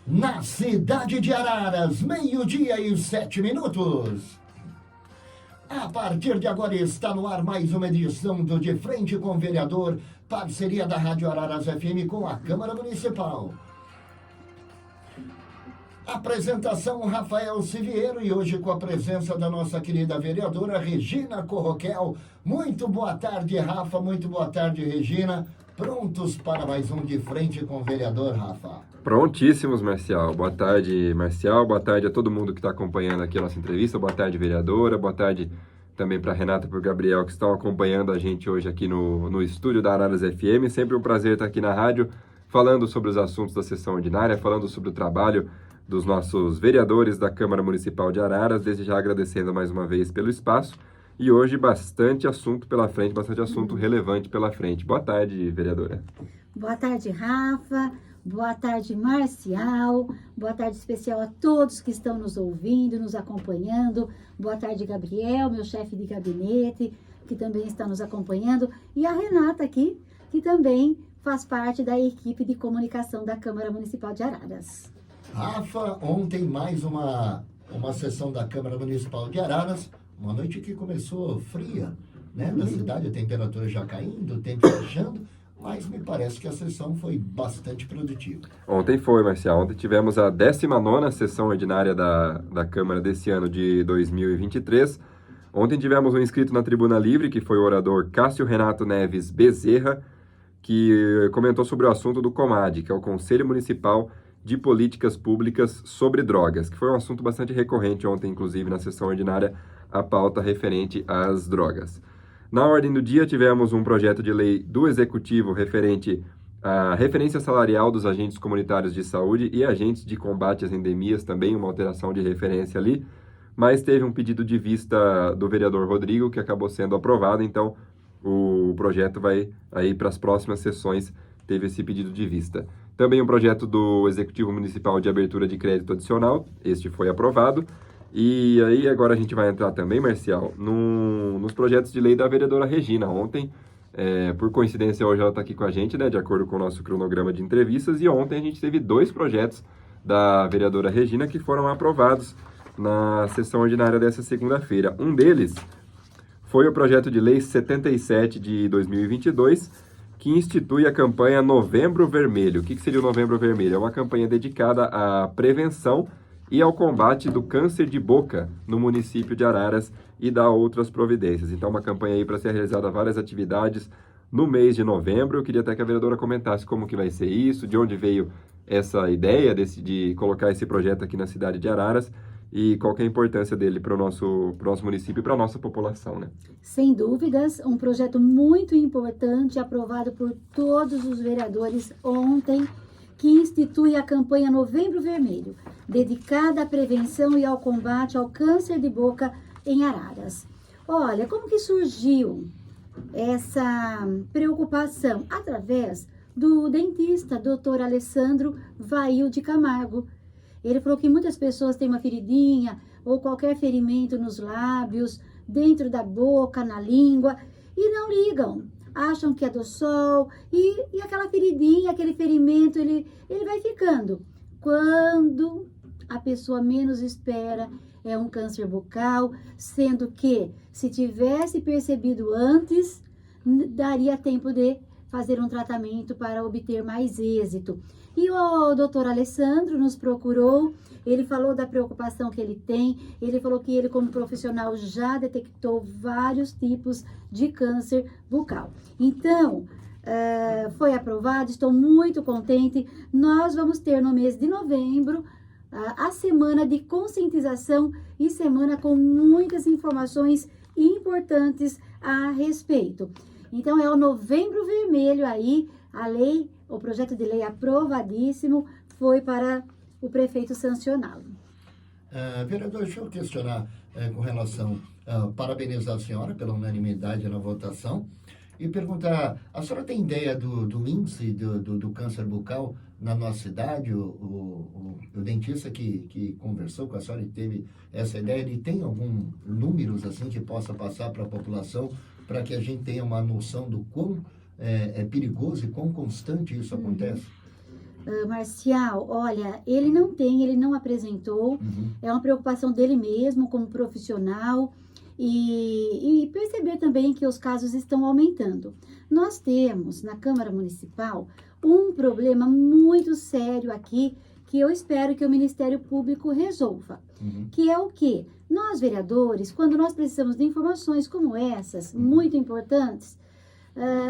na cidade de Araras, 12h07. A partir de agora está no ar mais uma edição do De Frente com o Vereador, parceria da Rádio Araras FM com a Câmara Municipal. Apresentação Rafael Siviero e hoje com a presença da nossa querida vereadora Regina Corroquel. Muito boa tarde, Rafa, muito boa tarde, Regina. Prontos para mais um De Frente com o Vereador, Rafa? Prontíssimos, Marcial. Boa tarde, Marcial. Boa tarde a todo mundo que está acompanhando aqui a nossa entrevista. Boa tarde, vereadora. Boa tarde também para a Renata e para o Gabriel, que estão acompanhando a gente hoje aqui no estúdio da Araras FM. Sempre um prazer estar aqui na rádio, falando sobre os assuntos da sessão ordinária, falando sobre o trabalho dos nossos vereadores da Câmara Municipal de Araras. Desde já agradecendo mais uma vez pelo espaço. E hoje bastante assunto pela frente, bastante assunto relevante pela frente. Boa tarde, vereadora. Boa tarde, Rafa. Boa tarde, Marcial. Boa tarde especial a todos que estão nos ouvindo, nos acompanhando. Boa tarde, Gabriel, meu chefe de gabinete, que também está nos acompanhando. E a Renata aqui, que também faz parte da equipe de comunicação da Câmara Municipal de Araras. Rafa, ontem mais uma sessão da Câmara Municipal de Araras. Uma noite que começou fria, né? Na cidade, a temperatura já caindo, o tempo fechando. Mas me parece que a sessão foi bastante produtiva. Ontem foi, Marcial. Ontem tivemos a 19ª sessão ordinária da Câmara desse ano de 2023. Ontem tivemos um inscrito na Tribuna Livre, que foi o orador Cássio Renato Neves Bezerra, que comentou sobre o assunto do COMAD, que é o Conselho Municipal de Políticas Públicas sobre Drogas, que foi um assunto bastante recorrente ontem, inclusive, na sessão ordinária, a pauta referente às drogas. Na ordem do dia, tivemos um projeto de lei do Executivo referente à referência salarial dos agentes comunitários de saúde e agentes de combate às endemias, também uma alteração de referência ali, mas teve um pedido de vista do vereador Rodrigo, que acabou sendo aprovado, então o projeto vai aí para as próximas sessões, teve esse pedido de vista. Também um projeto do Executivo Municipal de abertura de crédito adicional, este foi aprovado. E aí agora a gente vai entrar também, Marcial, nos projetos de lei da vereadora Regina. Ontem, por coincidência, hoje ela está aqui com a gente, né, de acordo com o nosso cronograma de entrevistas, e ontem a gente teve 2 projetos da vereadora Regina que foram aprovados na sessão ordinária dessa segunda-feira. Um deles foi o projeto de lei 77 de 2022, que institui a campanha Novembro Vermelho. O que seria o Novembro Vermelho? É uma campanha dedicada à prevenção e ao combate do câncer de boca no município de Araras e dá outras providências. Então, uma campanha aí para ser realizada várias atividades no mês de novembro. Eu queria até que a vereadora comentasse como que vai ser isso, de onde veio essa ideia de colocar esse projeto aqui na cidade de Araras e qual que é a importância dele para o nosso município e para a nossa população, né? Sem dúvidas, um projeto muito importante, aprovado por todos os vereadores ontem, que institui a campanha Novembro Vermelho, dedicada à prevenção e ao combate ao câncer de boca em Araras. Olha, como que surgiu essa preocupação? Através do dentista, Dr. Alessandro Vail de Camargo. Ele falou que muitas pessoas têm uma feridinha ou qualquer ferimento nos lábios, dentro da boca, na língua, e não ligam. Acham que é do sol e aquela feridinha, aquele ferimento, ele vai ficando. Quando a pessoa menos espera, é um câncer bucal, sendo que se tivesse percebido antes, daria tempo de fazer um tratamento para obter mais êxito. E o doutor Alessandro nos procurou, ele falou da preocupação que ele tem, ele falou que ele, como profissional, já detectou vários tipos de câncer bucal. Então, foi aprovado, estou muito contente. Nós vamos ter no mês de novembro a semana de conscientização e semana com muitas informações importantes a respeito. Então, é o Novembro Vermelho aí, a lei, o projeto de lei aprovadíssimo, foi para o prefeito sancioná-lo. Vereador, deixa eu questionar com relação, parabenizar a senhora pela unanimidade na votação e perguntar, a senhora tem ideia do índice do câncer bucal na nossa cidade? O dentista que conversou com a senhora e teve essa ideia, ele tem algum números assim que possa passar para a população para que a gente tenha uma noção do quão é perigoso e quão constante isso acontece? Marcial, olha, ele não apresentou, é uma preocupação dele mesmo como profissional e perceber também que os casos estão aumentando. Nós temos na Câmara Municipal um problema muito sério aqui que eu espero que o Ministério Público resolva, que é o quê? Nós, vereadores, quando nós precisamos de informações como essas, muito importantes,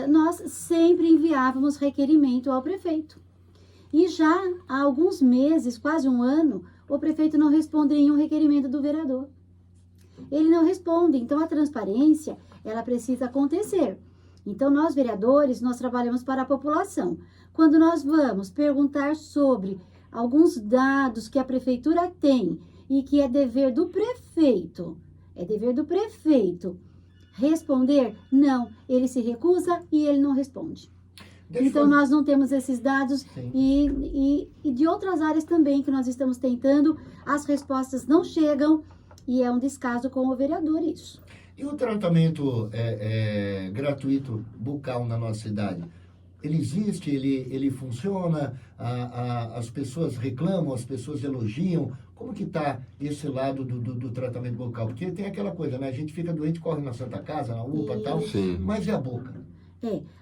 nós sempre enviávamos requerimento ao prefeito. E já há alguns meses, quase um ano, o prefeito não responde nenhum requerimento do vereador. Ele não responde, então a transparência, ela precisa acontecer. Então nós, vereadores, nós trabalhamos para a população. Quando nós vamos perguntar sobre alguns dados que a prefeitura tem e que é dever do prefeito, responder, não, ele se recusa e ele não responde. Então, nós não temos esses dados e de outras áreas também que nós estamos tentando, as respostas não chegam e é um descaso com o vereador isso. E o tratamento gratuito bucal na nossa cidade? Ele existe, ele funciona, as pessoas reclamam, as pessoas elogiam. Como que está esse lado do tratamento bucal? Porque tem aquela coisa, né? A gente fica doente, corre na Santa Casa, na UPA e tal, mas e a boca?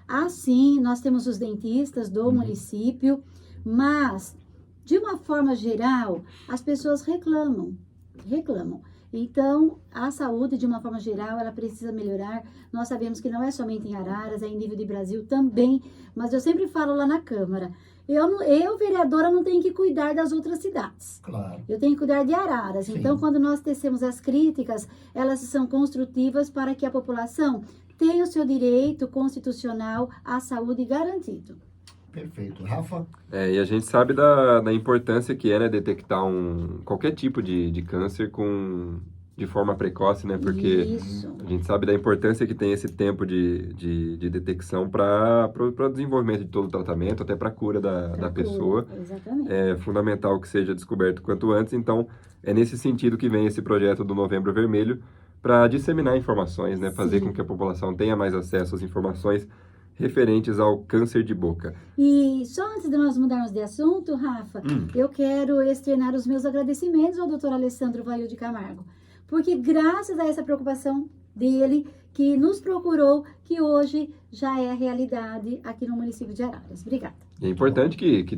Assim, nós temos os dentistas do município, mas, de uma forma geral, as pessoas reclamam. Então, a saúde, de uma forma geral, ela precisa melhorar. Nós sabemos que não é somente em Araras, é em nível de Brasil também, mas eu sempre falo lá na Câmara, eu vereadora, não tenho que cuidar das outras cidades. Claro. Eu tenho que cuidar de Araras. Sim. Então, quando nós tecemos as críticas, elas são construtivas para que a população tem o seu direito constitucional à saúde garantido. Perfeito. Rafa? E a gente sabe da importância que é, né, detectar qualquer tipo de câncer de forma precoce, né? Porque Isso. a gente sabe da importância que tem esse tempo de detecção para o desenvolvimento de todo o tratamento, até para a cura da pessoa. Exatamente. É fundamental que seja descoberto quanto antes. Então, é nesse sentido que vem esse projeto do Novembro Vermelho, para disseminar informações, né? Fazer com que a população tenha mais acesso às informações referentes ao câncer de boca. E só antes de nós mudarmos de assunto, Rafa, eu quero externar os meus agradecimentos ao Dr. Alessandro Vail de Camargo, porque graças a essa preocupação dele, que nos procurou, que hoje já é realidade aqui no município de Araras. Obrigada. É importante que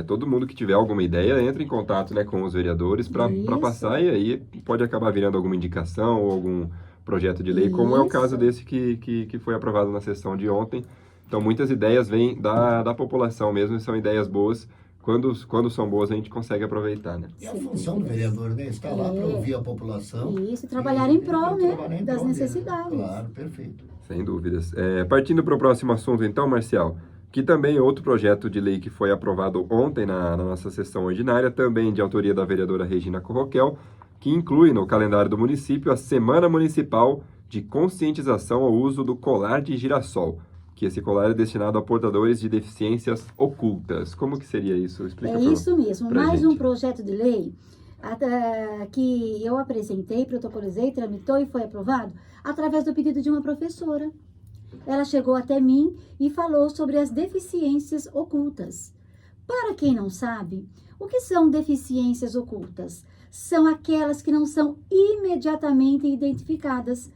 todo mundo que tiver alguma ideia entre em contato, né, com os vereadores para passar, e aí pode acabar virando alguma indicação ou algum projeto de lei, como é o caso desse que foi aprovado na sessão de ontem. Então, muitas ideias vêm da população mesmo, e são ideias boas. Quando são boas, a gente consegue aproveitar, né? E a função do vereador, né? Está lá para ouvir a população. Isso, trabalhar em prol, né? Das necessidades. Claro, perfeito. Sem dúvidas. Partindo para o próximo assunto, então, Marcial, que também é outro projeto de lei que foi aprovado ontem na nossa sessão ordinária, também de autoria da vereadora Regina Corroquel, que inclui no calendário do município a Semana Municipal de Conscientização ao Uso do Colar de Girassol, que esse colar é destinado a portadores de deficiências ocultas. Como que seria isso? Explica isso mesmo. Mais gente. Um projeto de lei que eu apresentei, protocolizei, tramitou e foi aprovado através do pedido de uma professora. Ela chegou até mim e falou sobre as deficiências ocultas. Para quem não sabe, o que são deficiências ocultas? São aquelas que não são imediatamente identificadas.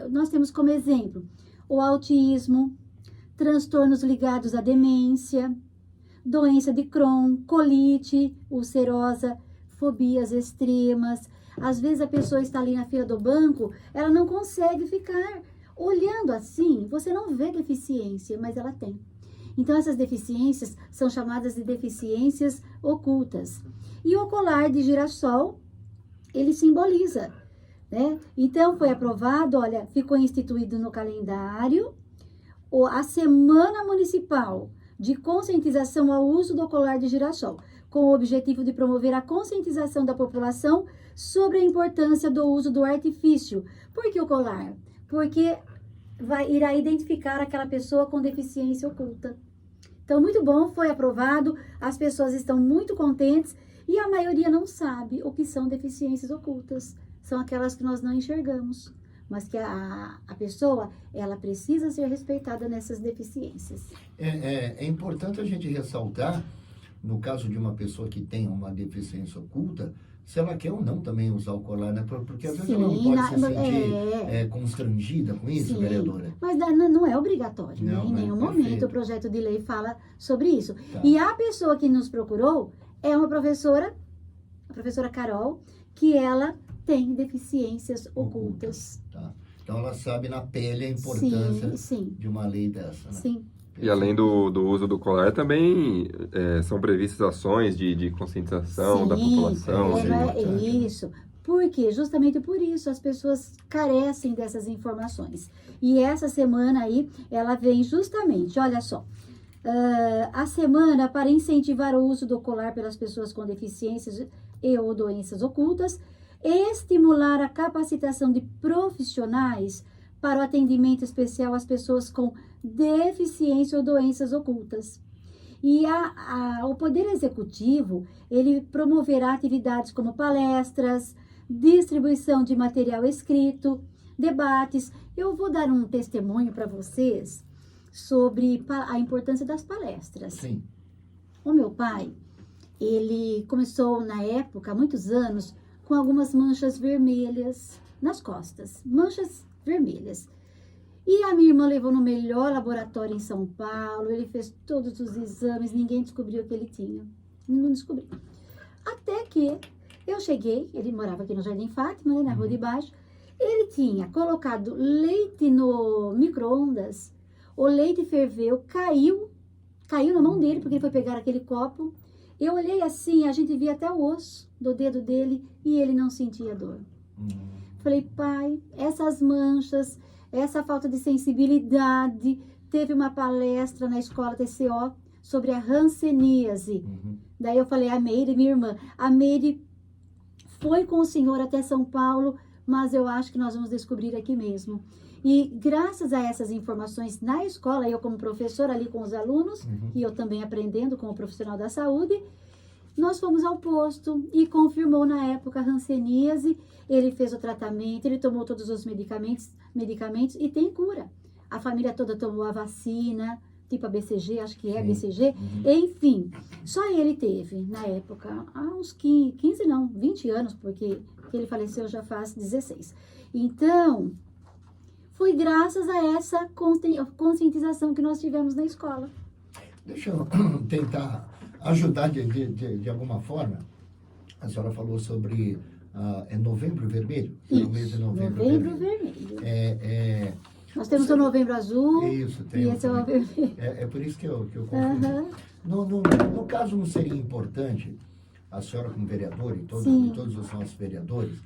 Nós temos como exemplo o autismo, transtornos ligados à demência, doença de Crohn, colite ulcerosa, fobias extremas. Às vezes a pessoa está ali na fila do banco, ela não consegue ficar olhando assim, você não vê deficiência, mas ela tem. Então essas deficiências são chamadas de deficiências ocultas. E o colar de girassol, ele simboliza, né? Então foi aprovado, olha, ficou instituído no calendário a Semana Municipal de Conscientização ao Uso do Colar de Girassol, com o objetivo de promover a conscientização da população sobre a importância do uso do artifício. Por que o colar? Porque irá identificar aquela pessoa com deficiência oculta. Então, muito bom, foi aprovado, as pessoas estão muito contentes e a maioria não sabe o que são deficiências ocultas. São aquelas que nós não enxergamos, mas que a pessoa, ela precisa ser respeitada nessas deficiências. É importante a gente ressaltar no caso de uma pessoa que tem uma deficiência oculta, se ela quer ou não também usar o colar, né? Porque às vezes ela não pode se sentir constrangida com isso, vereadora. Mas não é obrigatório, né? Não, Em nenhum perfeito. momento o projeto de lei fala sobre isso. Tá. E a pessoa que nos procurou é uma professora, a professora Carol, que ela tem deficiências ocultas. Tá. Então ela sabe na pele a importância Sim, de uma lei dessa, né? sim. E além do uso do colar, também são previstas ações de conscientização da população. Isso. Porque justamente por isso as pessoas carecem dessas informações. E essa semana aí, ela vem justamente, olha só, a semana para incentivar o uso do colar pelas pessoas com deficiências e ou doenças ocultas, estimular a capacitação de profissionais para o atendimento especial às pessoas com deficiência ou doenças ocultas. E o Poder Executivo, ele promoverá atividades como palestras, distribuição de material escrito, debates. Eu vou dar um testemunho para vocês sobre a importância das palestras. Sim. O meu pai, ele começou na época, há muitos anos, com algumas manchas vermelhas nas costas, manchas vermelhas. E a minha irmã levou no melhor laboratório em São Paulo, ele fez todos os exames, ninguém descobriu o que ele tinha. Não descobriu. Até que eu cheguei, ele morava aqui no Jardim Fátima, né, na Rua de Baixo, ele tinha colocado leite no micro-ondas, o leite ferveu, caiu na mão dele, porque ele foi pegar aquele copo. Eu olhei assim, a gente via até o osso do dedo dele e ele não sentia dor. Falei, pai, essas manchas, essa falta de sensibilidade. Teve uma palestra na escola TCO sobre a hanseníase. Daí eu falei, a Meire, minha irmã, a Meire foi com o senhor até São Paulo, mas eu acho que nós vamos descobrir aqui mesmo. E graças a essas informações na escola, eu como professora ali com os alunos, e eu também aprendendo como profissional da saúde, nós fomos ao posto e confirmou na época a hanseníase. Ele fez o tratamento, ele tomou todos os medicamentos e tem cura. A família toda tomou a vacina, tipo a BCG, acho que é a BCG. Enfim, só ele teve, na época, há uns 20 anos, porque ele faleceu já faz 16. Então, foi graças a essa conscientização que nós tivemos na escola. Deixa eu tentar ajudar de alguma forma. A senhora falou sobre Novembro Vermelho? Isso, É o mês de Novembro Vermelho. Nós temos o Novembro Azul isso, e esse é o Vermelho. É por isso que eu confundi. No caso, não seria importante a senhora como vereadora e todos os nossos vereadores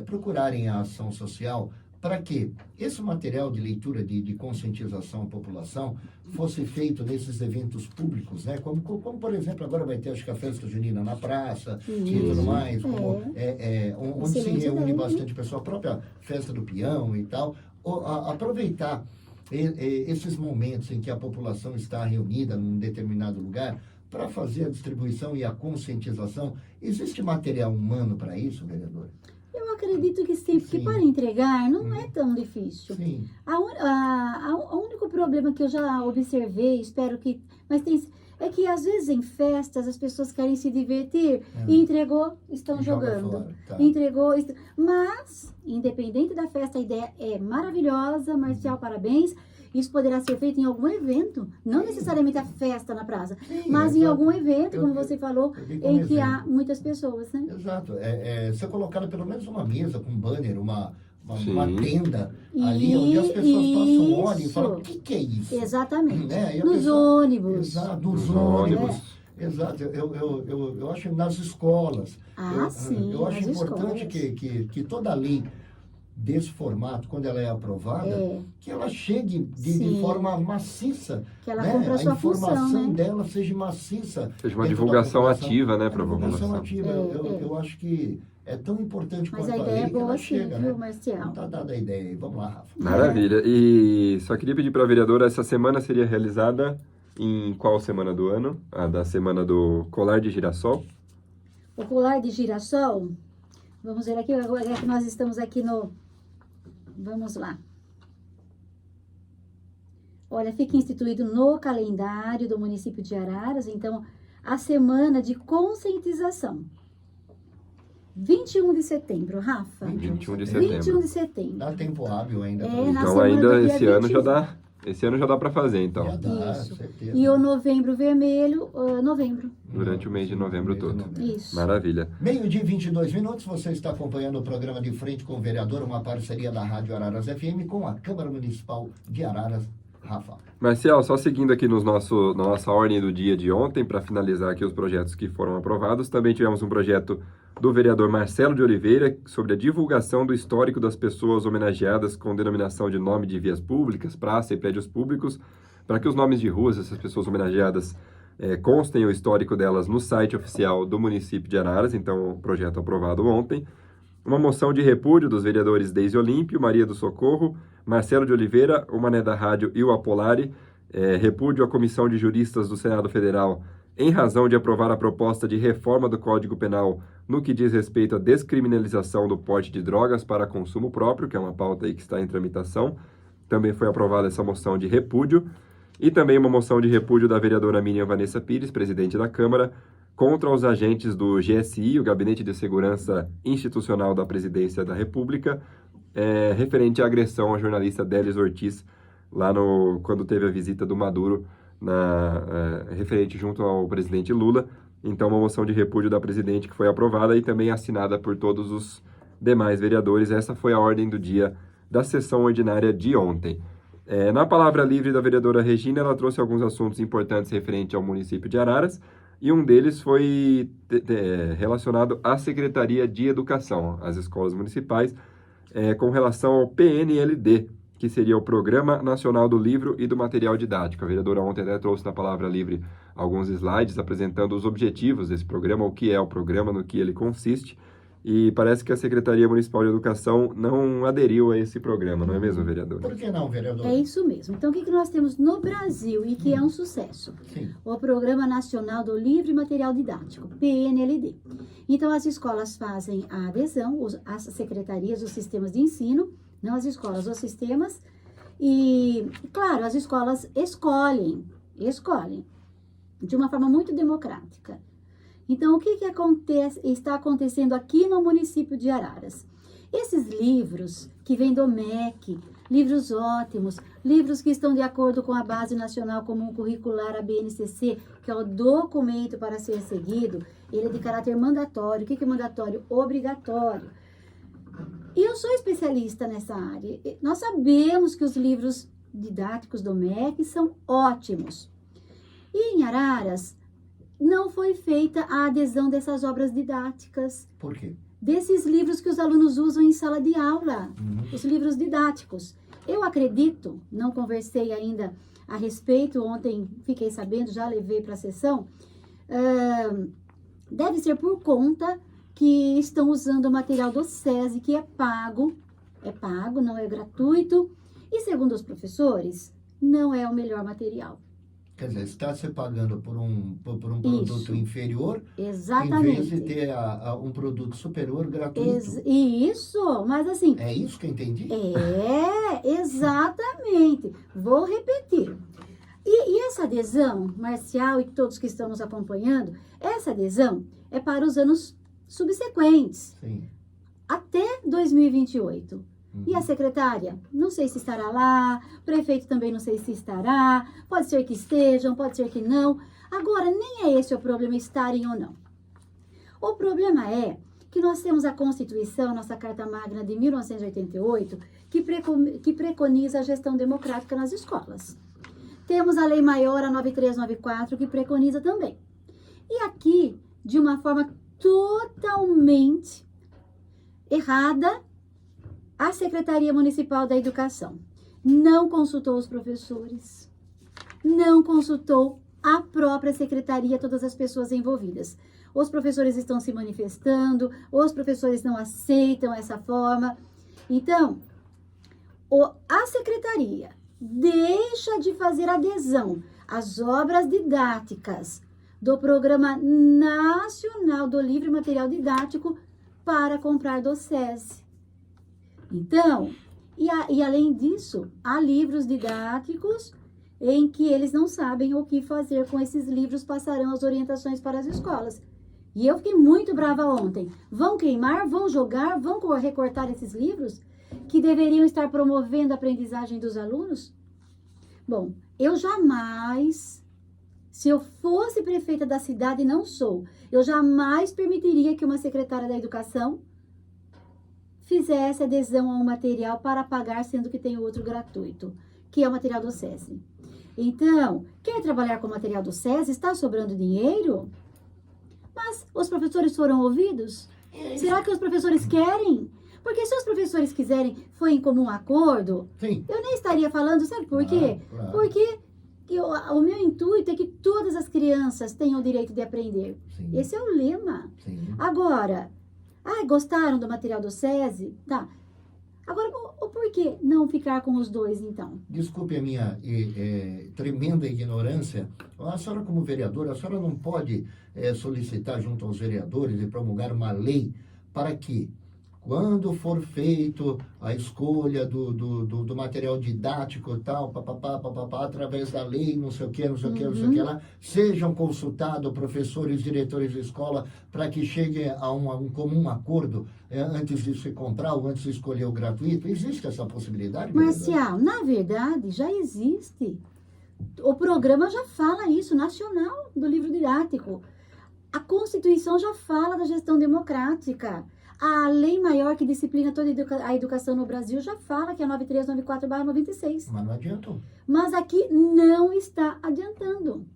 procurarem a ação social para que esse material de leitura de conscientização à população fosse feito nesses eventos públicos, né? Como por exemplo, agora vai ter, acho que a festa junina na praça e tudo mais, onde se reúne bastante pessoa, a própria festa do peão e tal. Aproveitar esses momentos em que a população está reunida num determinado lugar para fazer a distribuição e a conscientização. Existe material humano para isso, vereadora? Eu acredito que sim, porque para entregar não é tão difícil. Sim. O único problema que eu já observei, espero que... é que às vezes em festas as pessoas querem se divertir e entregou, estão jogando. Fora, tá. Entregou, mas, independente da festa, a ideia é maravilhosa, Marcial, parabéns. Isso poderá ser feito em algum evento, não necessariamente a festa na praça, mas em algum evento, como você falou, em que há muitas pessoas, né? Exato. Ser colocada pelo menos uma mesa com banner, uma tenda ali, onde as pessoas passam, olham e falam, o que é isso? Exatamente. Nos ônibus. Exato, nos ônibus. Exato, eu acho nas escolas. Eu acho importante que toda lei desse formato, quando ela é aprovada, que ela chegue de forma maciça, que ela cumpra a sua função, a informação dela seja maciça. Seja uma divulgação ativa, né, para a população. Ativa. Eu acho que é tão importante quanto a lei que ela chega, viu, né? Marcial? Não tá dada a ideia aí. Vamos lá, Rafa. Maravilha. E só queria pedir para a vereadora, essa semana seria realizada em qual semana do ano? A da semana do colar de girassol? O colar de girassol, vamos ver aqui, agora que nós estamos aqui no... Vamos lá. Olha, fica instituído no calendário do município de Araras, então a semana de conscientização. 21 de setembro, Rafa. 21 de 21 setembro. de setembro. Dá tempo hábil ainda. É, pra na isso. Então semana ainda do dia esse ano 21. já dá. Esse ano já dá para fazer, então. Já dá, Isso. certeza. E o novembro vermelho, novembro. Durante o mês de novembro todo. Isso. Maravilha. Meio-dia e 22 minutos, você está acompanhando o programa De Frente com o Vereador, uma parceria da Rádio Araras FM com a Câmara Municipal de Araras. Rafa. Marcial, só seguindo aqui na nossa ordem do dia de ontem, para finalizar aqui os projetos que foram aprovados, também tivemos um projeto do vereador Marcelo de Oliveira sobre a divulgação do histórico das pessoas homenageadas com denominação de nome de vias públicas, praça e prédios públicos, para que os nomes de ruas dessas pessoas homenageadas constem o histórico delas no site oficial do município de Araras. Então, o projeto aprovado ontem. Uma moção de repúdio dos vereadores Deise Olímpio, Maria do Socorro, Marcelo de Oliveira, o Mané da Rádio e o Apolari. Repúdio à Comissão de Juristas do Senado Federal em razão de aprovar a proposta de reforma do Código Penal no que diz respeito à descriminalização do porte de drogas para consumo próprio, que é uma pauta aí que está em tramitação. Também foi aprovada essa moção de repúdio. E também uma moção de repúdio da vereadora Miriam Vanessa Pires, presidente da Câmara, contra os agentes do GSI, o Gabinete de Segurança Institucional da Presidência da República, referente à agressão à jornalista Délis Ortiz, lá quando teve a visita do Maduro, referente junto ao presidente Lula. Então, uma moção de repúdio da presidente que foi aprovada e também assinada por todos os demais vereadores. Essa foi a ordem do dia da sessão ordinária de ontem. Na palavra livre da vereadora Regina, ela trouxe alguns assuntos importantes referente ao município de Araras, e um deles foi relacionado à Secretaria de Educação, às escolas municipais, com relação ao PNLD, que seria o Programa Nacional do Livro e do Material Didático. A vereadora ontem até trouxe na palavra livre alguns slides apresentando os objetivos desse programa, o que é o programa, no que ele consiste, e parece que a Secretaria Municipal de Educação não aderiu a esse programa, não é mesmo, vereador? Por que não, vereador? É isso mesmo. Então, o que nós temos no Brasil e que é um sucesso? Sim. O Programa Nacional do Livro e Material Didático, PNLD. Então, as escolas fazem a adesão, as secretarias, os sistemas de ensino, não as escolas, os sistemas, e, claro, as escolas escolhem, de uma forma muito democrática. Então, o que está acontecendo aqui no município de Araras? Esses livros que vêm do MEC, livros ótimos, livros que estão de acordo com a Base Nacional Comum Curricular, a BNCC, que é o documento para ser seguido, ele é de caráter mandatório. O que é mandatório? Obrigatório. E eu sou especialista nessa área. Nós sabemos que os livros didáticos do MEC são ótimos. E em Araras, não foi feita a adesão dessas obras didáticas. Por quê? Desses livros que os alunos usam em sala de aula, os livros didáticos. Eu acredito, não conversei ainda a respeito, ontem fiquei sabendo, já levei para a sessão, deve ser por conta que estão usando o material do SESI, que é pago, não é gratuito, e segundo os professores, não é o melhor material. Quer dizer, está se pagando por um produto inferior, Exatamente. em vez de ter um produto superior gratuito. Isso, mas assim... É isso que eu entendi? Exatamente. Vou repetir. E essa adesão, Marcial e todos que estão nos acompanhando, essa adesão é para os anos subsequentes, Sim. até 2028. E a secretária? Não sei se estará lá, o prefeito também não sei se estará, pode ser que estejam, pode ser que não. Agora, nem é esse o problema, estarem ou não. O problema é que nós temos a Constituição, nossa Carta Magna de 1988, que preconiza a gestão democrática nas escolas. Temos a Lei Maior, a 9394, que preconiza também. E aqui, de uma forma totalmente errada, a Secretaria Municipal da Educação não consultou os professores, não consultou a própria secretaria, todas as pessoas envolvidas. Os professores estão se manifestando, os professores não aceitam essa forma. Então, a secretaria deixa de fazer adesão às obras didáticas do Programa Nacional do Livro e Material Didático para comprar do SESI. Então, e além disso, há livros didáticos em que eles não sabem o que fazer com esses livros, passarão as orientações para as escolas. E eu fiquei muito brava ontem. Vão queimar, vão jogar, vão recortar esses livros que deveriam estar promovendo a aprendizagem dos alunos? Bom, eu jamais, se eu fosse prefeita da cidade, e não sou, eu jamais permitiria que uma secretária da educação fizesse adesão a um material para pagar, sendo que tem outro gratuito, que é o material do SESI. Então, quer trabalhar com o material do SESI? Está sobrando dinheiro? Mas os professores foram ouvidos? Será que os professores querem? Porque se os professores quiserem, foi em comum acordo, Sim. eu nem estaria falando, sabe por quê? Claro. Porque o meu intuito é que todas as crianças tenham o direito de aprender. Sim. Esse é o lema. Sim. Agora, gostaram do material do SESI? Tá. Agora, o porquê não ficar com os dois, então? Desculpe a minha tremenda ignorância. A senhora, como vereadora, a senhora não pode solicitar junto aos vereadores e promulgar uma lei para que, quando for feito a escolha do material didático e tal, papapá, através da lei, não sei o que lá, sejam consultados professores, diretores de escola, para que chegue a um comum acordo antes de se comprar ou antes de escolher o gratuito? Existe essa possibilidade? Marcial, na verdade, já existe. O programa já fala isso, nacional, do livro didático. A Constituição já fala da gestão democrática. A lei maior que disciplina toda a educação no Brasil já fala que é 9394/96. Mas não adiantou. Mas aqui não está adiantando.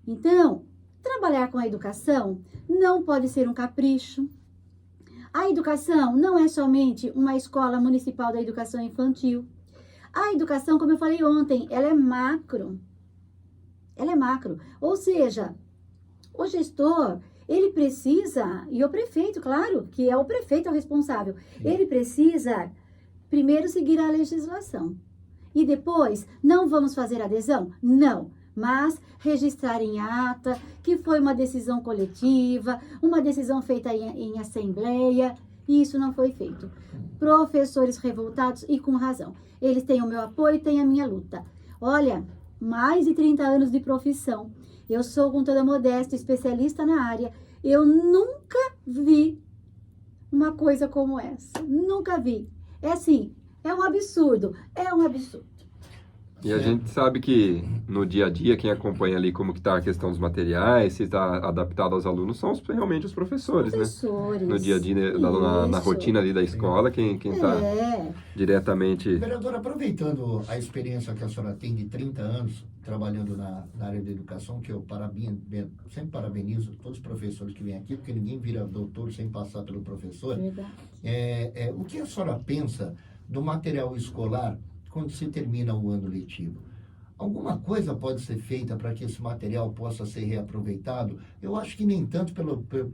Então, trabalhar com a educação não pode ser um capricho. A educação não é somente uma escola municipal da educação infantil. A educação, como eu falei ontem, ela é macro. Ela é macro. Ou seja, o gestor, ele precisa, e o prefeito, claro, que é o prefeito o responsável, ele precisa primeiro seguir a legislação. E depois, não vamos fazer adesão? Não. Mas registrar em ata que foi uma decisão coletiva, uma decisão feita em assembleia, e isso não foi feito. Professores revoltados e com razão. Eles têm o meu apoio e têm a minha luta. Olha, mais de 30 anos de profissão. Eu sou, com toda modéstia, especialista na área. Eu nunca vi uma coisa como essa. Nunca vi. É assim, é um absurdo. É um absurdo. E a gente sabe que no dia a dia, quem acompanha ali como que está a questão dos materiais, se está adaptado aos alunos, são realmente os professores, né? No dia a dia, na rotina ali da escola, quem está diretamente... Vereadora, aproveitando a experiência que a senhora tem de 30 anos trabalhando na área da educação, que eu sempre parabenizo todos os professores que vêm aqui, porque ninguém vira doutor sem passar pelo professor. Verdade. O que a senhora pensa do material escolar quando se termina o ano letivo? Alguma coisa pode ser feita para que esse material possa ser reaproveitado? Eu acho que nem tanto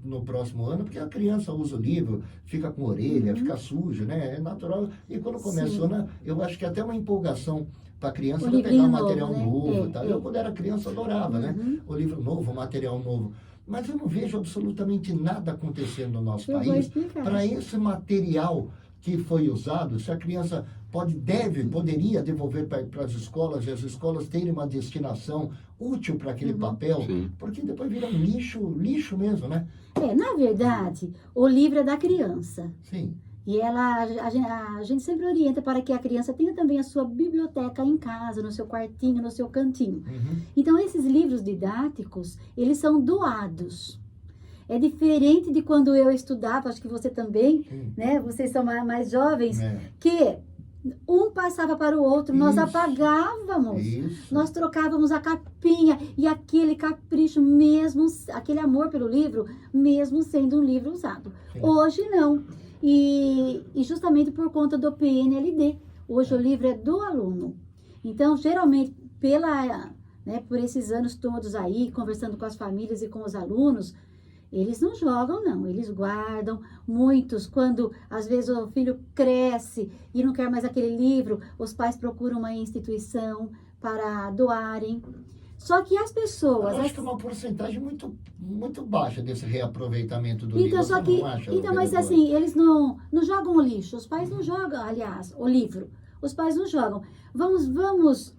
no próximo ano, porque a criança usa o livro, fica com orelha, fica sujo, né? É natural. E quando começa o ano, eu acho que até uma empolgação para a criança pegar um material novo. Tá? Eu, quando era criança, adorava, né? O livro novo, o material novo. Mas eu não vejo absolutamente nada acontecendo no nosso país para esse material que foi usado. Se a criança poderia devolver para as escolas, e as escolas terem uma destinação útil para aquele papel, porque depois vira um lixo mesmo, né? Na verdade, o livro é da criança. Sim. E a gente sempre orienta para que a criança tenha também a sua biblioteca em casa, no seu quartinho, no seu cantinho. Então, esses livros didáticos, eles são doados. É diferente de quando eu estudava, acho que você também, né? Vocês são mais jovens, que um passava para o outro, nós apagávamos, nós trocávamos a capinha e aquele capricho mesmo, aquele amor pelo livro, mesmo sendo um livro usado. Hoje não. E justamente por conta do PNLD. Hoje o livro é do aluno. Então, geralmente, por esses anos todos aí, conversando com as famílias e com os alunos, eles não jogam, não. Eles guardam. Muitos, quando às vezes o filho cresce e não quer mais aquele livro, os pais procuram uma instituição para doarem. Só que as pessoas... Eu acho que é uma porcentagem muito, muito baixa desse reaproveitamento do livro. Então, mas assim, eles não jogam o lixo. Os pais não jogam, aliás, o livro. Os pais não jogam. Vamos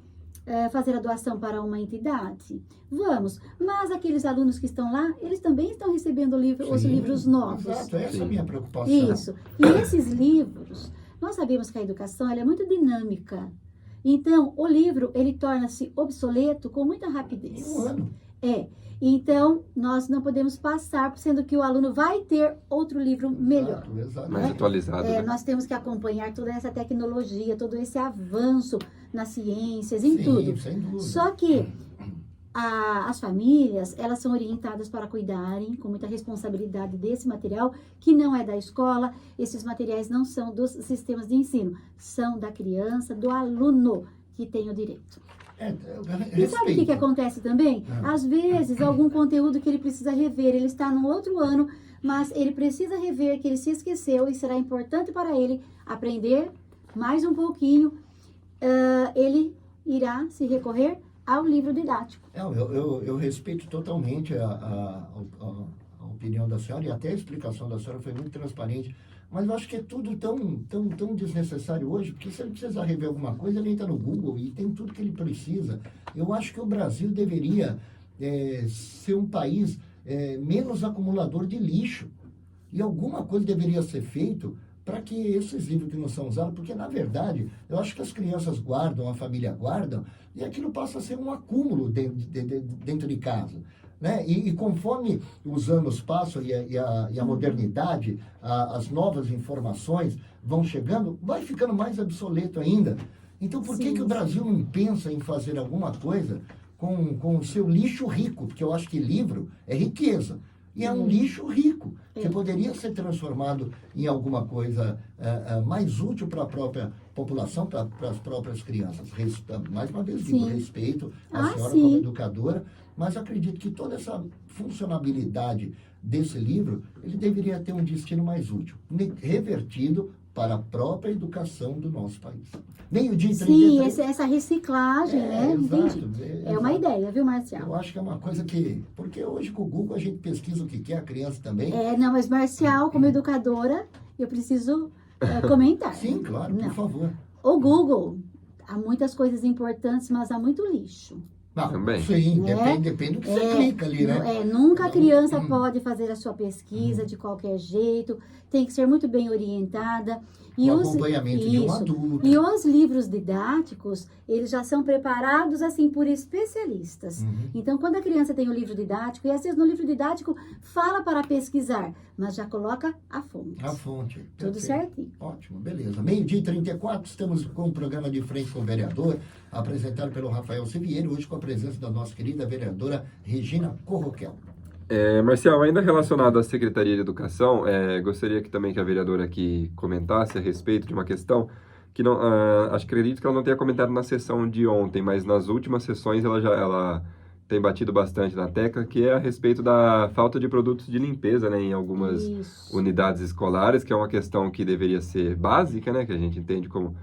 fazer a doação para uma entidade? Vamos. Mas aqueles alunos que estão lá, eles também estão recebendo os Sim, livros novos. Exato, essa é a minha preocupação. Isso. E esses livros, nós sabemos que a educação ela é muito dinâmica. Então, o livro, ele torna-se obsoleto com muita rapidez. Em um ano. Então, nós não podemos passar, sendo que o aluno vai ter outro livro melhor. Exato. Mais atualizado, né? Nós temos que acompanhar toda essa tecnologia, todo esse avanço nas ciências, em Sim, tudo. sem dúvida. Só que as famílias, elas são orientadas para cuidarem com muita responsabilidade desse material, que não é da escola. Esses materiais não são dos sistemas de ensino, são da criança, do aluno que tem o direito. E sabe o que acontece também? Às vezes, algum conteúdo que ele precisa rever, ele está no outro ano, mas ele precisa rever, que ele se esqueceu, e será importante para ele aprender mais um pouquinho, ele irá se recorrer ao livro didático. Eu respeito totalmente a opinião da senhora, e até a explicação da senhora foi muito transparente, mas eu acho que é tudo tão desnecessário hoje, porque se ele precisar rever alguma coisa, ele entra no Google e tem tudo que ele precisa. Eu acho que o Brasil deveria ser um país menos acumulador de lixo, e alguma coisa deveria ser feito para que esses livros que não são usados, porque na verdade, eu acho que as crianças guardam, a família guarda, e aquilo passa a ser um acúmulo dentro de casa. Né? E conforme os anos passam e a modernidade, as novas informações vão chegando, vai ficando mais obsoleto ainda. Então, por que o Brasil não pensa em fazer alguma coisa com o seu lixo rico? Porque eu acho que livro é riqueza. E é um lixo rico, que poderia ser transformado em alguma coisa mais útil para a própria população, para as próprias crianças. Mais uma vez, digo, respeito a senhora como educadora, mas acredito que toda essa funcionalidade desse livro, ele deveria ter um destino mais útil, revertido para a própria educação do nosso país. Meio-dia e 33. Sim, essa reciclagem, né? Exato, é uma ideia, viu, Marcial? Eu acho que é uma coisa que... Porque hoje com o Google a gente pesquisa o que quer, a criança também. Não, mas Marcial, como educadora, eu preciso comentar. Sim, claro, por favor. O Google, há muitas coisas importantes, mas há muito lixo. Também. Sim, depende do que você clica ali, né? Nunca a criança pode fazer a sua pesquisa de qualquer jeito, tem que ser muito bem orientada. E o acompanhamento de um adulto. E os livros didáticos, eles já são preparados assim por especialistas. Então, quando a criança tem o livro didático, e às vezes no livro didático fala para pesquisar, mas já coloca a fonte. A fonte. Tudo certinho. Ótimo, beleza. Meio-dia e 34, estamos com o programa de Frente com o Vereador, apresentado pelo Rafael Siviero, hoje com a presença da nossa querida vereadora Regina Corroquel. Marcial, ainda relacionado à Secretaria de Educação, gostaria também que a vereadora aqui comentasse a respeito de uma questão que não, acredito que ela não tenha comentado na sessão de ontem, mas nas últimas sessões ela tem batido bastante na tecla, que é a respeito da falta de produtos de limpeza, né, em algumas unidades escolares, que é uma questão que deveria ser básica, né, que a gente entende como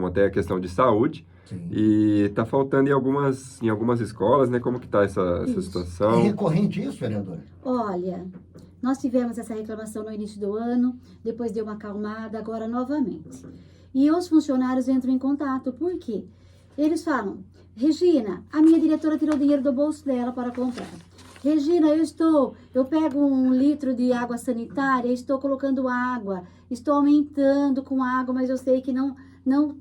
até a questão de saúde. Sim. E está faltando em algumas escolas, né? Como que está essa situação? É recorrente isso, vereadora? Olha, nós tivemos essa reclamação no início do ano, depois deu uma acalmada, agora novamente. E os funcionários entram em contato, por quê? Eles falam, Regina, a minha diretora tirou dinheiro do bolso dela para comprar. Regina, eu pego 1 litro de água sanitária, estou colocando água, estou aumentando com água, mas eu sei que não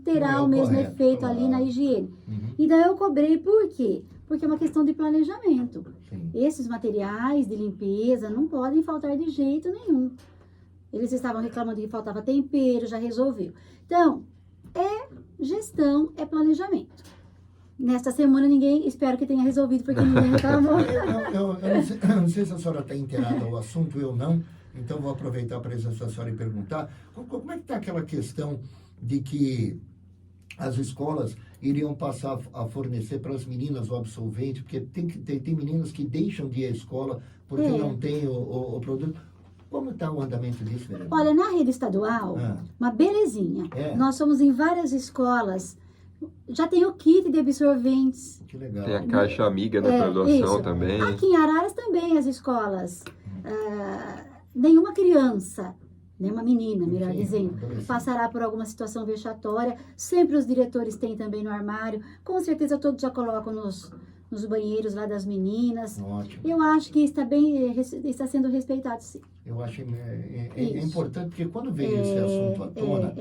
terá o mesmo efeito ali na higiene. Então, eu cobrei por quê? Porque é uma questão de planejamento. Sim. Esses materiais de limpeza não podem faltar de jeito nenhum. Eles estavam reclamando que faltava tempero, já resolveu. Então, gestão, é planejamento. Nesta semana, espero que tenha resolvido, porque ninguém reclamou. Eu não sei se a senhora está inteirada ao assunto, eu não. Então, vou aproveitar a presença da senhora e perguntar como é que está aquela questão de que as escolas iriam passar a fornecer para as meninas o absorvente, porque tem meninas que deixam de ir à escola porque não tem o produto. Como está o andamento disso, vereador? Olha, na rede estadual, uma belezinha. Nós somos em várias escolas, já tem o kit de absorventes. Que legal. Tem a caixa amiga da doação também. Aqui em Araras também as escolas. Nenhuma criança, né, uma menina, melhor Sim, dizendo, adolescente. passará por alguma situação vexatória. Sempre os diretores têm também no armário. Com certeza todos já colocam nos banheiros lá das meninas. Ótimo. Eu acho que está sendo respeitado, sim. Eu acho é Isso. importante, porque quando veio esse assunto à tona,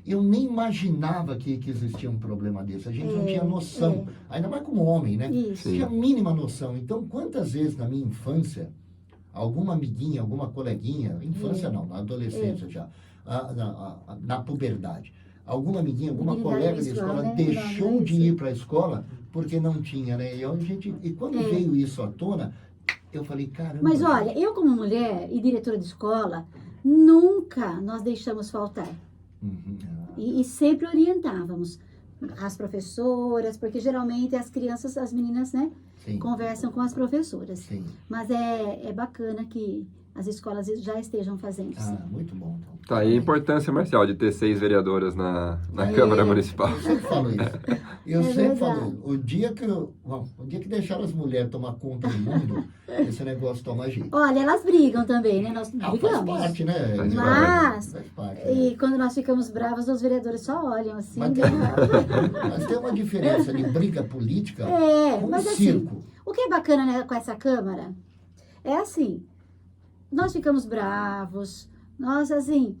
eu nem imaginava que existia um problema desse. A gente não tinha noção, ainda mais como homem, né? Isso. Não tinha a mínima noção. Então, quantas vezes na minha infância, alguma amiguinha, alguma coleguinha, infância não, na adolescência já, na puberdade, alguma amiguinha, alguma Habilidade colega de visual, escola né? deixou Não, de isso. ir para a escola porque não tinha, né? E quando veio isso à tona, eu falei, caramba. Mas olha, eu como mulher e diretora de escola, nunca nós deixamos faltar. Uhum. E sempre orientávamos as professoras, porque geralmente as crianças, as meninas, né, Sim, conversam com as professoras. sim. Mas é bacana que as escolas já estejam fazendo isso. Muito bom. Então. Tá aí a importância, Marcial, de ter 6 vereadoras na Câmara Municipal. Eu sempre falo isso. Eu É sempre verdade. falo, o dia que deixaram as mulheres tomar conta do mundo, esse negócio toma jeito. Olha, elas brigam também, né? Nós Faz brigamos. parte, né? Faz Mas, Faz parte, né? e quando nós ficamos bravos, os vereadores só olham assim. Mas né? mas tem uma diferença de briga política com Mas assim, circo. o que é bacana, né, com essa Câmara é assim, nós ficamos bravos, nós assim,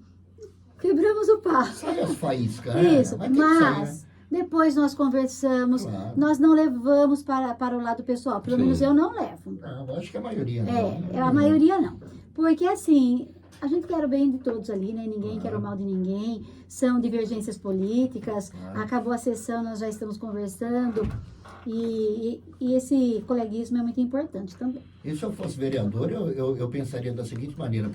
quebramos o pau. Sai as faíscas, né? Isso, Mas tem que sair, mas depois nós conversamos, Claro. nós não levamos para o lado pessoal, pelo Sim. menos eu não levo. Não, eu acho que a maioria não. né? A maioria não. Porque assim, a gente quer o bem de todos ali, né? Ninguém quer o mal de ninguém. São divergências políticas. Claro. Acabou a sessão, nós já estamos conversando. E esse coleguismo é muito importante também. E se eu fosse vereador, eu pensaria da seguinte maneira,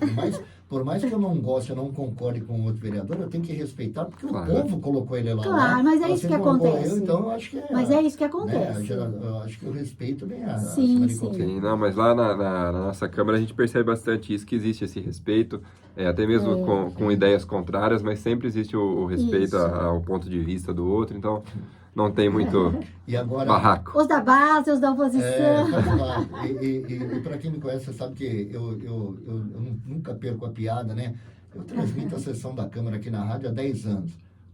por mais que eu não goste, eu não concorde com outro vereador, eu tenho que respeitar, porque Claro. o povo colocou ele lá. Claro, mas é assim isso que como acontece. então eu acho que Mas é isso que né, acontece. eu acho que o respeito vem Sim, acima de sim. qualquer. Sim, não, mas lá na nossa Câmara a gente percebe bastante isso, que existe esse respeito, até mesmo com ideias contrárias, mas sempre existe o respeito Isso. ao ponto de vista do outro, então não tem muito E agora, barraco. Os da base, os da oposição. vamos lá. E para quem me conhece, você sabe que eu nunca perco a piada, né? Eu transmito a sessão da Câmara aqui na rádio há 10 anos.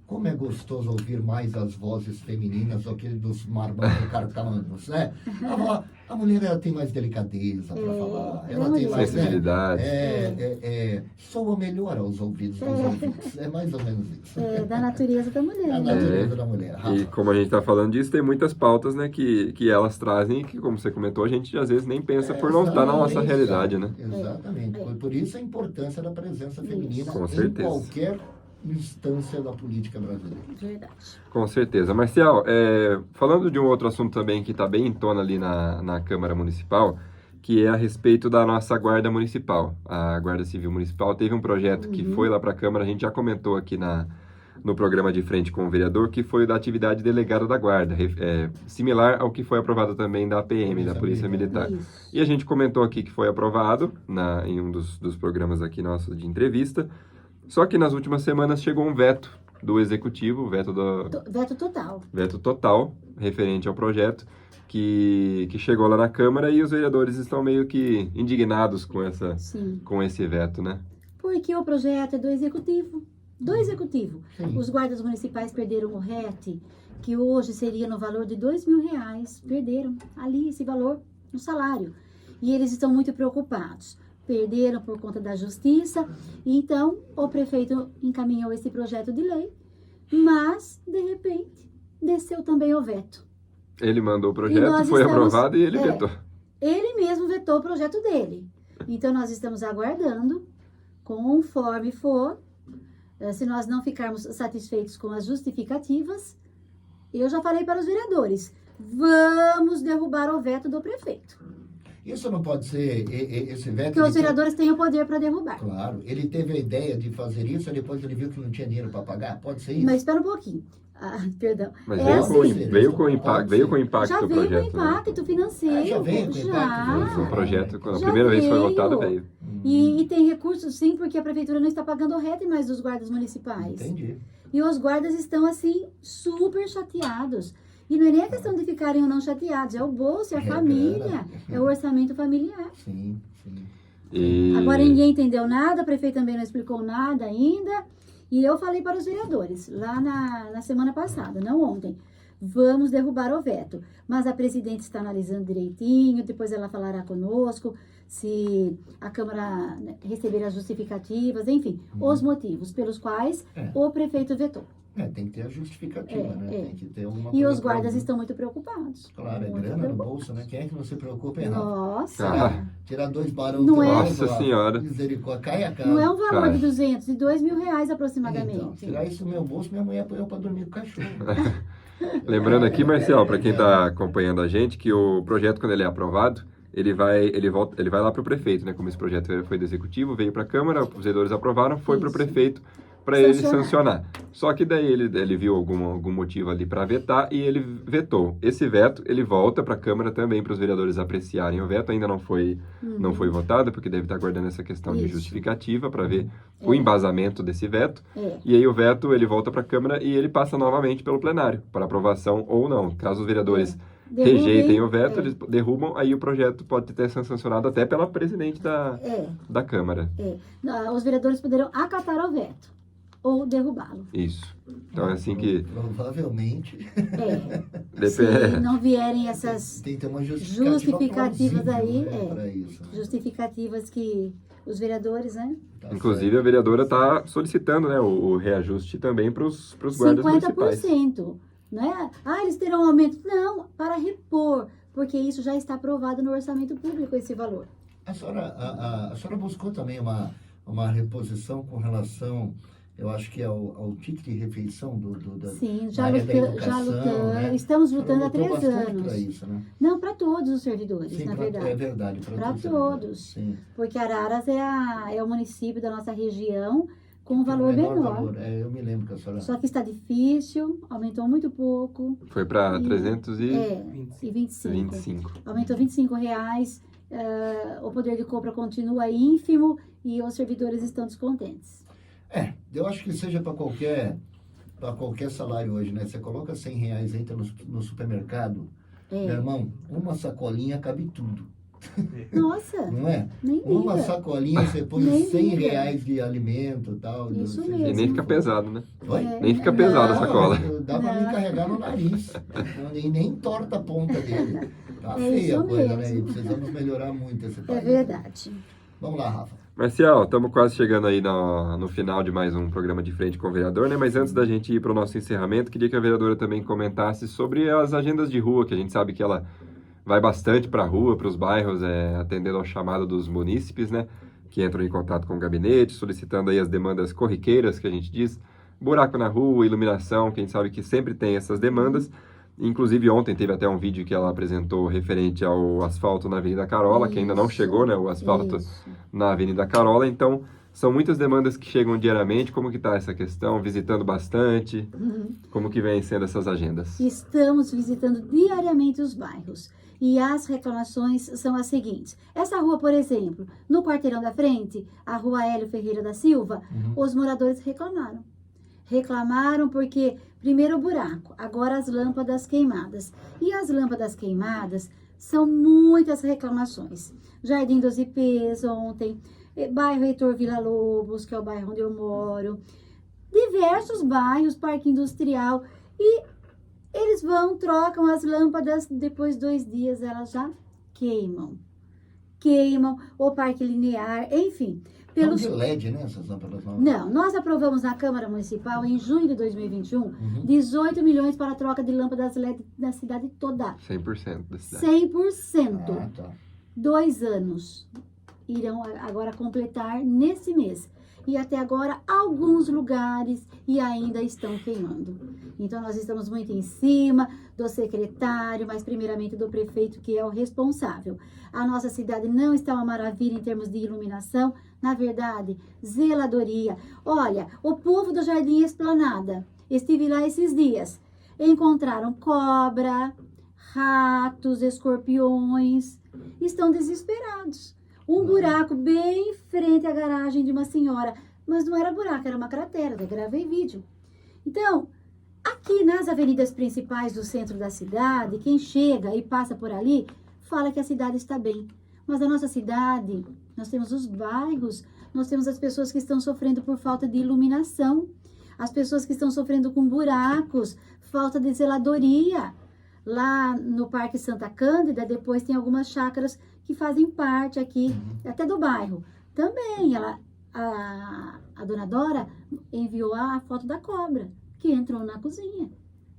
Como é gostoso ouvir mais as vozes femininas do que dos marmanjos carcamanos, né? A mulher, ela tem mais delicadeza para falar. Ela tem mais, né? Sensibilidade. Soa melhor aos ouvidos dos ouvintes. É mais ou menos isso. É, da natureza da mulher. A né? natureza da mulher. E Rafa. como a gente está falando disso, tem muitas pautas, né, que elas trazem e que, como você comentou, a gente às vezes nem pensa por não estar na nossa Exatamente, realidade, né? Exatamente. Por isso a importância da presença feminina Com em certeza. qualquer instância da política brasileira. Verdade. Com certeza. Marcial, falando de um outro assunto também que está bem em tona ali na Câmara Municipal, que é a respeito da nossa Guarda Municipal. A Guarda Civil Municipal teve um projeto que foi lá para a Câmara, a gente já comentou aqui no programa de frente com o vereador, que foi o da atividade delegada da Guarda, similar ao que foi aprovado também da PM, da Polícia Militar. Isso. E a gente comentou aqui que foi aprovado em um dos programas aqui nossos de entrevista, só que nas últimas semanas chegou um veto do Executivo, veto total. veto total referente ao projeto, que chegou lá na Câmara e os vereadores estão meio que indignados Sim. com esse veto, né? Porque o projeto é do Executivo. Do Executivo. Sim. Os guardas municipais perderam o RET, que hoje seria no valor de R$2.000. Perderam ali esse valor no salário. E eles estão muito preocupados. Perderam por conta da justiça. Então, o prefeito encaminhou esse projeto de lei, mas, de repente, desceu também o veto. Ele mandou o E projeto, nós foi estamos- aprovado e ele é. vetou. Ele mesmo vetou o projeto dele. Então, nós estamos aguardando, conforme for, se nós não ficarmos satisfeitos com as justificativas, eu já falei para os vereadores, vamos derrubar o veto do prefeito. Isso não pode ser esse veto. Porque os ele tem- vereadores têm o poder para derrubar. Claro, ele teve a ideia de fazer isso, e depois ele viu que não tinha dinheiro para pagar. Pode ser isso? Mas espera um pouquinho. Perdão. Mas É veio, assim, com impacto, já o veio projeto. com impacto financeiro. Já veio com impacto, O projeto, quando a Já primeira vez foi veio. votado, veio. E tem recursos, sim, porque a prefeitura não está pagando o RET mais dos guardas municipais. Entendi. E os guardas estão, assim, super chateados. E não é nem a questão de ficarem ou não chateados, é o bolso, é a É família, grana. é o orçamento familiar. Sim, sim. E... Agora ninguém entendeu nada, a prefeita também não explicou nada ainda. E eu falei para os vereadores, lá na semana passada, não ontem, vamos derrubar o veto. Mas a presidente está analisando direitinho, depois ela falará conosco, se a Câmara receber as justificativas, enfim, os motivos pelos quais o prefeito vetou. Tem que ter a justificativa, né? Tem que ter uma E coisa os guardas pra- estão muito preocupados. Claro, é Muito grana no preocupados. bolso, né? Quem é que não se preocupa em nada? Nossa! Ah. Tirar 2 barões Não do é? bolso, Nossa ó, Senhora. Misericórdia, cai a casa. Não é um valor Cara. de 200, de 2 mil reais Então, aproximadamente. tirar isso do meu bolso, minha mãe apanhou pra dormir com o cachorro. Lembrando aqui, Marcial, para quem está acompanhando a gente, que o projeto, quando ele é aprovado, ele vai lá para o prefeito, né? Como esse projeto foi do executivo, veio para a Câmara, os vereadores aprovaram, foi para o Isso. prefeito para ele Sancionar. sancionar. Só que daí ele viu algum motivo ali para vetar e ele vetou. Esse veto, ele volta para a Câmara também para os vereadores apreciarem o veto. Ainda não foi votado, porque deve estar aguardando essa questão de Isso. justificativa para ver o embasamento desse veto. É. E aí o veto, ele volta para a Câmara e ele passa novamente pelo plenário, para aprovação ou não. Caso os vereadores Derrubem, rejeitem o veto, é. eles derrubam, aí o projeto pode ter sido sancionado até pela presidente da Câmara. Os vereadores poderão acatar o veto ou derrubá-lo. Isso. Então é assim que... Provavelmente Se Depende. não vierem essas tem que ter uma justificativa justificativas plausível, aí, né, pra isso, né? justificativas que os vereadores, né? Tá Inclusive, certo. a vereadora está solicitando, né, o reajuste também para os guardas municipais. 50%, né? Eles terão aumento. Não, para repor, porque isso já está aprovado no orçamento público, esse valor. A senhora buscou também uma reposição com relação, eu acho que ao ticket de refeição da Sim, da área da educação, né? estamos A senhora lutando há lutou 3 bastante anos. pra isso, né? Não, para todos os servidores, Sim, na é verdade. verdade. Para todos, todos. Sim. Porque Araras é o município da nossa região com um valor Menor menor. valor. Eu me lembro que a senhora... Só que está difícil, aumentou muito pouco. Foi para E- 325. 25. Aumentou R$25. O poder de compra continua ínfimo e os servidores estão descontentes. Eu acho que seja para qualquer salário hoje, né? Você coloca R$100, entra no supermercado, meu irmão, uma sacolinha cabe tudo, Nossa, não é? nem Uma liga. sacolinha você põe Nem R$100 liga. de alimento e tal. Isso seja- mesmo. E nem fica pesado, né? Oi? Nem fica pesada a Não, sacola. Dá pra me Não. carregar no nariz. E nem torta a ponta dele. Tá É feia a isso coisa, né? mesmo. E precisamos melhorar muito esse país. É verdade. Vamos lá, Rafa. Marcial, estamos quase chegando aí no final de mais um programa de frente com o vereador, né? Mas antes da gente ir para o nosso encerramento, queria que a vereadora também comentasse sobre as agendas de rua, que a gente sabe que ela vai bastante para a rua, para os bairros, atendendo ao chamado dos munícipes, né? Que entram em contato com o gabinete, solicitando aí as demandas corriqueiras, que a gente diz, buraco na rua, iluminação, que a gente sabe que sempre tem essas demandas. Inclusive, ontem teve até um vídeo que ela apresentou referente ao asfalto na Avenida Carola, que ainda não Isso, chegou, né? O asfalto Isso. na Avenida Carola. Então, são muitas demandas que chegam diariamente. Como que está essa questão? Visitando bastante? Como que vem sendo essas agendas? Estamos visitando diariamente os bairros. E as reclamações são as seguintes. Essa rua, por exemplo, no quarteirão da frente, a rua Hélio Ferreira da Silva, os moradores reclamaram. Reclamaram porque, primeiro o buraco, agora as lâmpadas queimadas. E as lâmpadas queimadas são muitas reclamações. Jardim dos Ipês ontem, bairro Heitor Vila Lobos, que é o bairro onde eu moro, diversos bairros, Parque Industrial, e eles vão, trocam as lâmpadas, depois de 2 dias elas já queimam. Queimam, o Parque Linear, enfim. São de LED, né? Essas lâmpadas novas. Não, nós aprovamos na Câmara Municipal, em junho de 2021, 18 milhões para a troca de lâmpadas LED na cidade toda. 100% da cidade. 100%. Ah, tá. 2 anos irão agora completar nesse mês. E até agora, alguns lugares e ainda estão queimando. Então, nós estamos muito em cima do secretário, mas primeiramente do prefeito, que é o responsável. A nossa cidade não está uma maravilha em termos de iluminação. Na verdade, zeladoria. Olha, o povo do Jardim Esplanada, estive lá esses dias, encontraram cobra, ratos, escorpiões, estão desesperados. Um buraco bem em frente à garagem de uma senhora, mas não era buraco, era uma cratera, eu gravei vídeo. Então, aqui nas avenidas principais do centro da cidade, quem chega e passa por ali, fala que a cidade está bem. Mas a nossa cidade, nós temos os bairros, nós temos as pessoas que estão sofrendo por falta de iluminação, as pessoas que estão sofrendo com buracos, falta de zeladoria. Lá no Parque Santa Cândida, depois tem algumas chácaras que fazem parte aqui, até do bairro. Também, a dona Dora enviou a foto da cobra, que entrou na cozinha.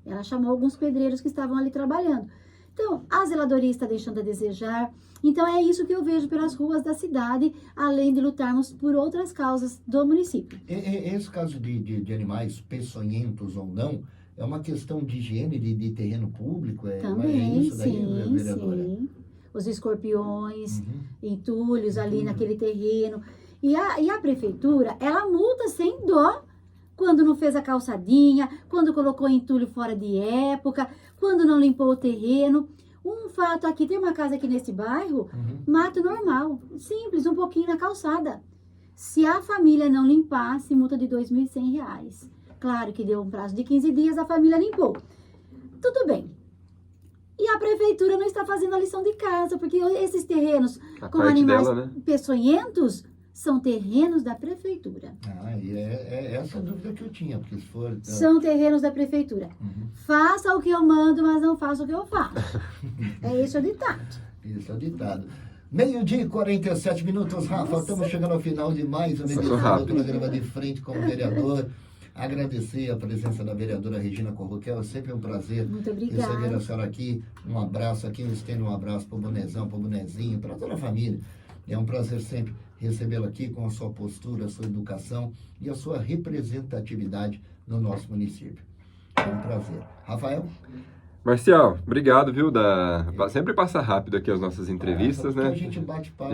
Ela chamou alguns pedreiros que estavam ali trabalhando. Então, a zeladoria está deixando a desejar. Então, é isso que eu vejo pelas ruas da cidade, além de lutarmos por outras causas do município. Esse caso de animais peçonhentos ou não, é uma questão de higiene de terreno público? Também, isso daí, sim, vereadora? sim. Os escorpiões, entulhos ali naquele terreno. E a prefeitura, ela multa sem dó quando não fez a calçadinha, quando colocou entulho fora de época, quando não limpou o terreno. Um fato aqui, tem uma casa aqui nesse bairro, mato normal, simples, um pouquinho na calçada. Se a família não limpasse, multa de R$ 2.100. Claro que deu um prazo de 15 dias, a família limpou. Tudo bem. E a prefeitura não está fazendo a lição de casa, porque esses terrenos com animais peçonhentos são terrenos da prefeitura. E é essa a dúvida que eu tinha, porque se for... São terrenos da prefeitura. Faça o que eu mando, mas não faça o que eu faço. É esse o ditado. Isso é o ditado. 12h47, Rafa. Estamos chegando ao final de mais uma edição do programa De Frente com o Vereador. Agradecer a presença da vereadora Regina Corruquel, é sempre um prazer receber a senhora aqui. Um abraço aqui, eu estendo um abraço para o Bonezão, para o Bonezinho, para toda a família. É um prazer sempre recebê-la aqui com a sua postura, a sua educação e a sua representatividade no nosso município. É um prazer. Rafael? Marcial, obrigado, viu? Sempre passa rápido aqui as nossas entrevistas, né? A gente bate papo.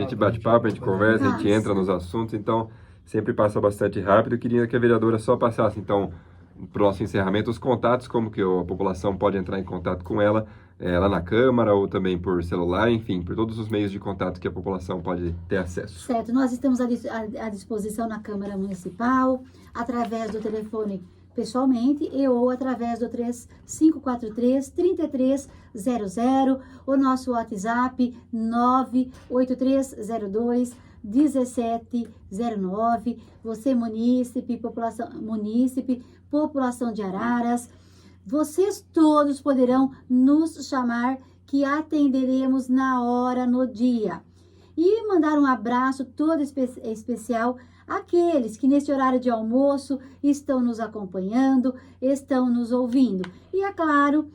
A gente conversa, a gente entra nos assuntos, então sempre passa bastante rápido. Eu queria que a vereadora só passasse, então, para o nosso encerramento, os contatos, como que a população pode entrar em contato com ela, lá na Câmara ou também por celular, enfim, por todos os meios de contato que a população pode ter acesso. Certo, nós estamos à disposição na Câmara Municipal, através do telefone pessoalmente ou através do 3543-3300, o nosso WhatsApp 98302-1709. Você, munícipe, população de Araras, vocês todos poderão nos chamar que atenderemos na hora, no dia. E mandar um abraço todo especial àqueles que nesse horário de almoço estão nos acompanhando, estão nos ouvindo. E é claro,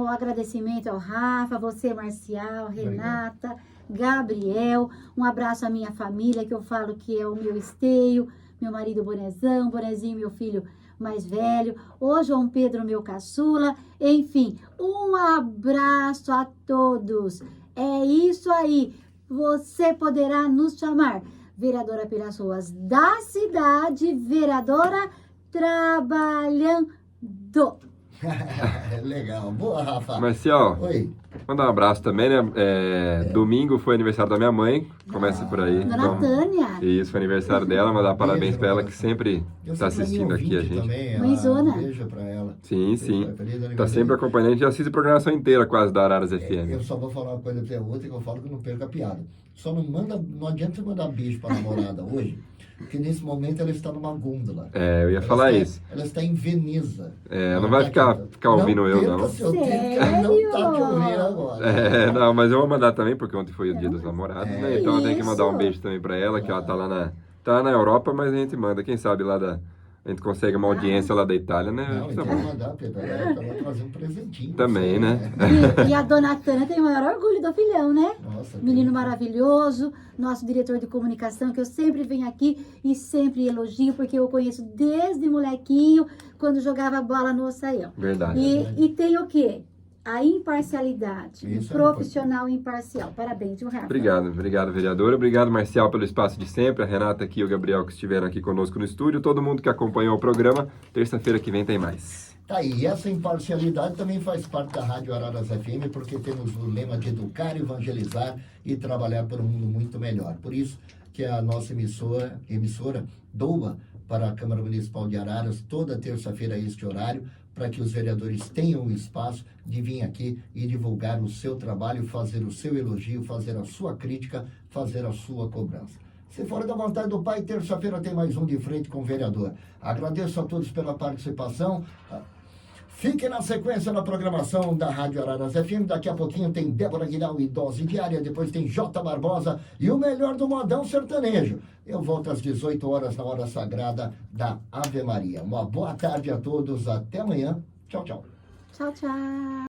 o agradecimento ao Rafa, você, Marcial, Renata, Gabriel, um abraço à minha família, que eu falo que é o meu esteio, meu marido Bonezão, Bonezinho, meu filho mais velho, o João Pedro, meu caçula, enfim, um abraço a todos. É isso aí, você poderá nos chamar vereadora pelas ruas da cidade, vereadora trabalhando. Legal, boa, Rafa. Marcial, oi. Mandar um abraço também, né? Domingo foi aniversário da minha mãe, começa por aí. Dona Tânia. Isso, foi aniversário dela, mandar parabéns pra ela, que sempre está assistindo aqui a gente. Também, Mãezona. Um beijo pra ela. Sim. Tá sempre acompanhando, a gente assiste a programação inteira quase da Araras FM. Eu só vou falar uma coisa pra outra, que eu falo que eu não perco a piada. Só não adianta você mandar beijo pra namorada hoje, porque nesse momento ela está numa gôndola. Eu ia falar isso. Ela está em Veneza. Não vai ficar ouvindo eu, não. Seu tempo, que ela não tá te ouvindo agora. Não, mas eu vou mandar também, porque ontem foi o dia dos namorados, né? Então eu tenho que mandar um beijo também pra ela, que ela tá lá na Europa, mas a gente manda, quem sabe a gente consegue uma audiência lá da Itália, né? Não, então vou mandar, Pedro, ela vai trazer um presentinho. Também, né? E a dona Tânia tem o maior orgulho do filhão, né? Nossa, menino maravilhoso, nosso diretor de comunicação, que eu sempre venho aqui e sempre elogio, porque eu conheço desde molequinho, quando jogava bola no Ossaião. Verdade. E tem o quê? A imparcialidade, Isso um profissional imparcial. Parabéns, viu, Rafa? Obrigado, vereadora. Obrigado, Marcial, pelo espaço de sempre. A Renata aqui e o Gabriel que estiveram aqui conosco no estúdio. Todo mundo que acompanhou o programa. Terça-feira que vem tem mais. Tá aí, e essa imparcialidade também faz parte da Rádio Araras FM, porque temos o lema de educar, evangelizar e trabalhar por um mundo muito melhor. Por isso que a nossa emissora doa para a Câmara Municipal de Araras, toda terça-feira a este horário, para que os vereadores tenham o espaço de vir aqui e divulgar o seu trabalho, fazer o seu elogio, fazer a sua crítica, fazer a sua cobrança. Se for da vontade do Pai, terça-feira tem mais um de frente com o vereador. Agradeço a todos pela participação. Fique na sequência da programação da Rádio Araras FM. Daqui a pouquinho tem Débora Guilhão e Dose Diária. Depois tem J. Barbosa e o melhor do modão sertanejo. Eu volto às 18 horas na hora sagrada da Ave Maria. Uma boa tarde a todos. Até amanhã. Tchau, tchau. Tchau, tchau.